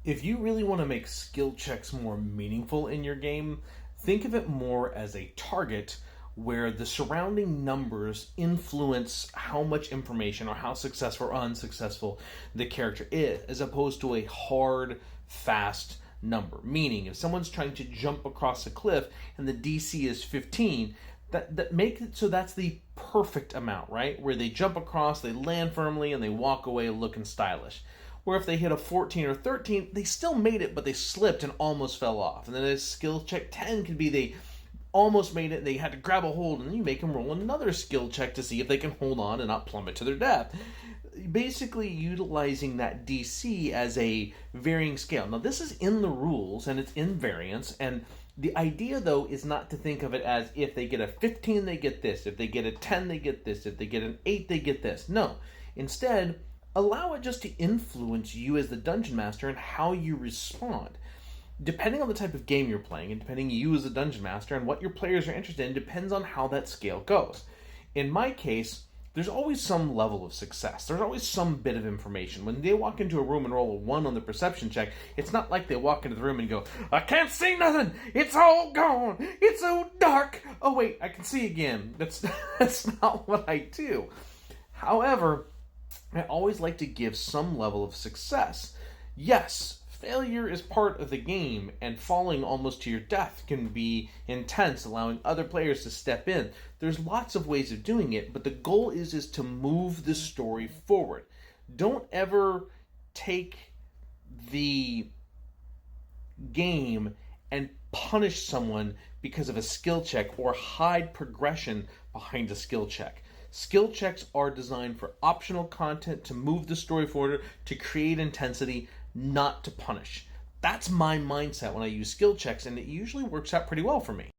If you really want to make skill checks more meaningful in your game, think of it more as a target where the surrounding numbers influence how much information or how successful or unsuccessful the character is, as opposed to a hard, fast number. Meaning, if someone's trying to jump across a cliff and the DC is 15, that make it so that's the perfect amount, right? Where they jump across, they land firmly, and they walk away looking stylish. Where if they hit a 14 or 13, they still made it, but they slipped and almost fell off. And then a skill check 10 could be they almost made it, and they had to grab a hold, and then you make them roll another skill check to see if they can hold on and not plummet to their death. Basically utilizing that DC as a varying scale. Now this is in the rules and it's in variance, and the idea though is not to think of it as if they get a 15 they get this, if they get a 10 they get this, if they get an 8 they get this. No. Instead, allow it just to influence you as the dungeon master and how you respond. Depending on the type of game you're playing, and depending you as a dungeon master and what your players are interested in, depends on how that scale goes. In my case, there's always some level of success. There's always some bit of information. When they walk into a room and roll a 1 on the perception check, it's not like they walk into the room and go, I can't see nothing! It's all gone! It's so dark! Oh wait, I can see again. That's not what I do. However, I always like to give some level of success. Yes, failure is part of the game, and falling almost to your death can be intense, allowing other players to step in. There's lots of ways of doing it, but the goal is to move the story forward. Don't ever take the game and punish someone because of a skill check or hide progression behind a skill check. Skill checks are designed for optional content to move the story forward, to create intensity, not to punish. That's my mindset when I use skill checks, and it usually works out pretty well for me.